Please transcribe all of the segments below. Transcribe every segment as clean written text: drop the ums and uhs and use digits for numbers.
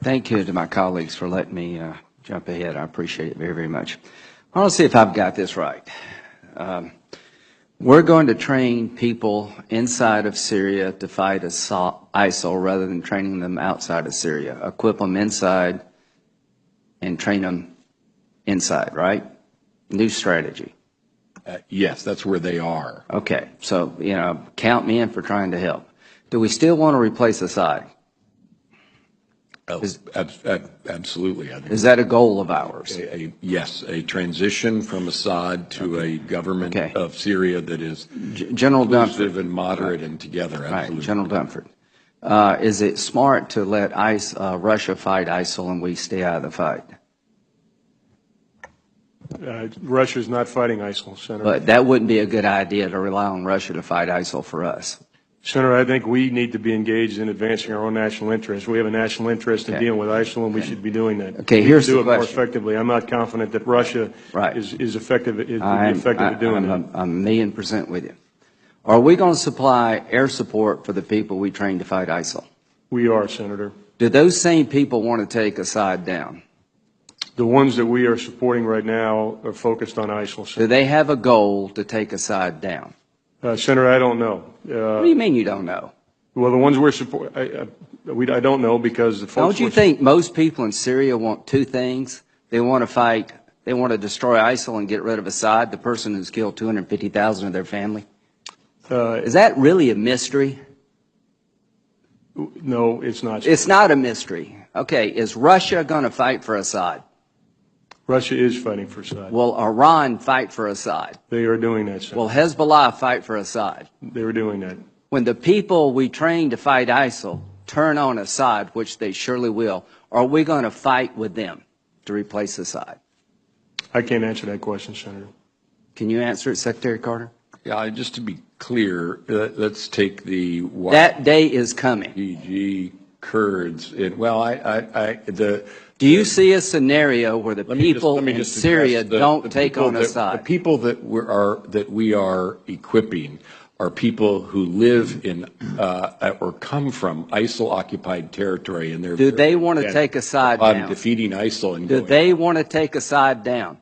Thank you to my colleagues for letting me jump ahead. I appreciate it very, very much. I want to see if I've got this right. We're going to train people inside of Syria to fight ISIL rather than training them outside of Syria. Equip them inside and train them inside, right? New strategy. Yes, that's where they are. Okay, so, count me in for trying to help. Do we still want to replace Assad? Absolutely. I think Is that a goal of ours? yes, a transition from Assad to a government of Syria that is General inclusive Dunford. and moderate and together. Absolutely. Right, General Dunford. Is it smart to let Russia fight ISIL and we stay out of the fight? Russia is not fighting ISIL, Senator. But that wouldn't be a good idea to rely on Russia to fight ISIL for us. Senator, I think we need to be engaged in advancing our own national interests. We have a national interest in dealing with ISIL, and we should be doing that. Okay, here's the do it more question. effectively. I'm not confident that Russia is effective at doing that. I'm 1,000,000% with you. Are we going to supply air support for the people we train to fight ISIL? We are, Senator. Do those same people want to take Assad down? The ones that we are supporting right now are focused on ISIL. Do they have a goal to take Assad down? Senator, I don't know. What do you mean you don't know? Well, the ones we're supporting, I don't know because the folks. Don't you think most people in Syria want two things? They want to fight, they want to destroy ISIL and get rid of Assad, the person who's killed 250,000 of their family? Is that really a mystery? No, it's not. It's not a mystery. Okay, is Russia going to fight for Assad? Russia is fighting for Assad. Will Iran fight for Assad? They are doing that, Senator. Will Hezbollah fight for Assad? They were doing that. When the people we train to fight ISIL turn on Assad, which they surely will, are we going to fight with them to replace Assad? I can't answer that question, Senator. Can you answer it, Secretary Carter? Yeah, just to be clear, let's take the that day is coming. YPG Kurds. Do you see a scenario where the people in Syria don't take on Assad? The people that we are equipping are people who live in or come from ISIL-occupied territory, and do they want to take Assad down? Defeating ISIL and do they want to take Assad down?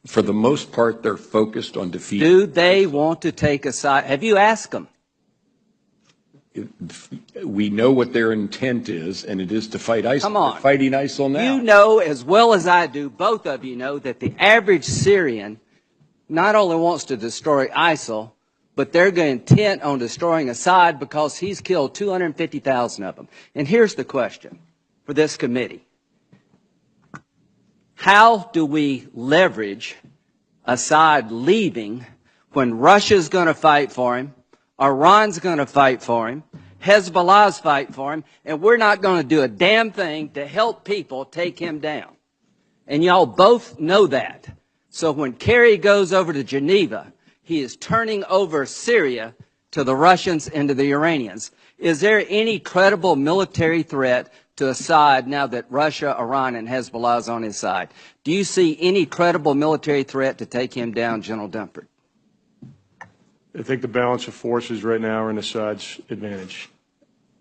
For the most part, they're focused on defeating. Do they want to take Assad? Have you asked them? We know what their intent is, and it is to fight ISIL. Come on. They're fighting ISIL now. You know as well as I do, both of you know, that the average Syrian not only wants to destroy ISIL, but they're intent on destroying Assad because he's killed 250,000 of them. And here's the question for this committee. How do we leverage Assad leaving when Russia's going to fight for him, Iran's going to fight for him, Hezbollah's fight for him, and we're not going to do a damn thing to help people take him down? And y'all both know that. So when Kerry goes over to Geneva, he is turning over Syria to the Russians and to the Iranians. Is there any credible military threat to Assad now that Russia, Iran, and Hezbollah is on his side? Do you see any credible military threat to take him down, General Dunford? I think the balance of forces right now are in Assad's advantage.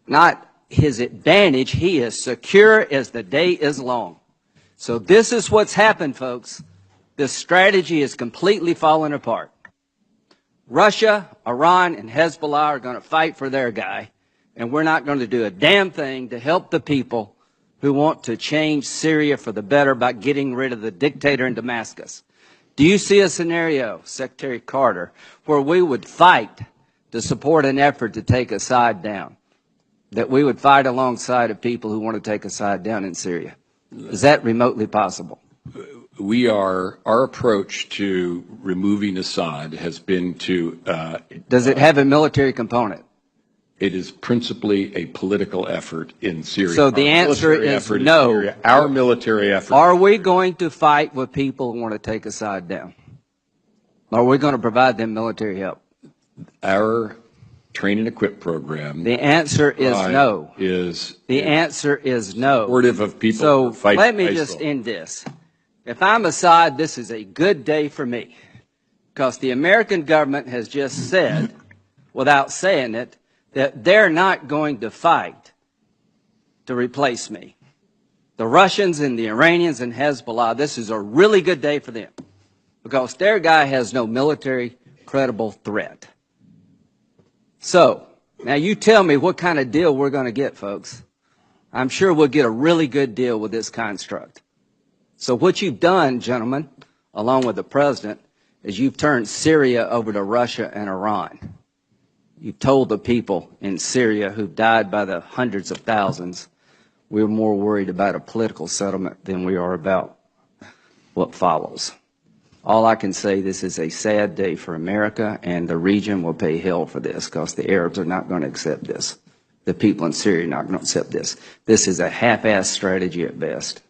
Not his advantage. He is secure as the day is long. So this is what's happened, folks. This strategy is completely falling apart. Russia, Iran, and Hezbollah are going to fight for their guy, and we're not going to do a damn thing to help the people who want to change Syria for the better by getting rid of the dictator in Damascus. Do you see a scenario, Secretary Carter, where we would fight to support an effort to take Assad down, that we would fight alongside of people who want to take Assad down in Syria? Is that remotely possible? Our approach to removing Assad has been to... Does it have a military component? It is principally a political effort in Syria. So the answer is no. Our military effort. Are we going to fight with people who want to take Assad down? Are we going to provide them military help? Our train and equip program. The answer is no. The answer is no. Supportive of people so who fight let me ISIL. just end this. If I'm Assad, this is a good day for me, because the American government has just said, without saying it, that they're not going to fight to replace me. The Russians and the Iranians and Hezbollah, this is a really good day for them because their guy has no military credible threat. So, now you tell me what kind of deal we're going to get, folks. I'm sure we'll get a really good deal with this construct. So what you've done, gentlemen, along with the president, is you've turned Syria over to Russia and Iran. You've told the people in Syria who've died by the hundreds of thousands, we're more worried about a political settlement than we are about what follows. All I can say, this is a sad day for America, and the region will pay hell for this because the Arabs are not going to accept this. The people in Syria are not going to accept this. This is a half-assed strategy at best.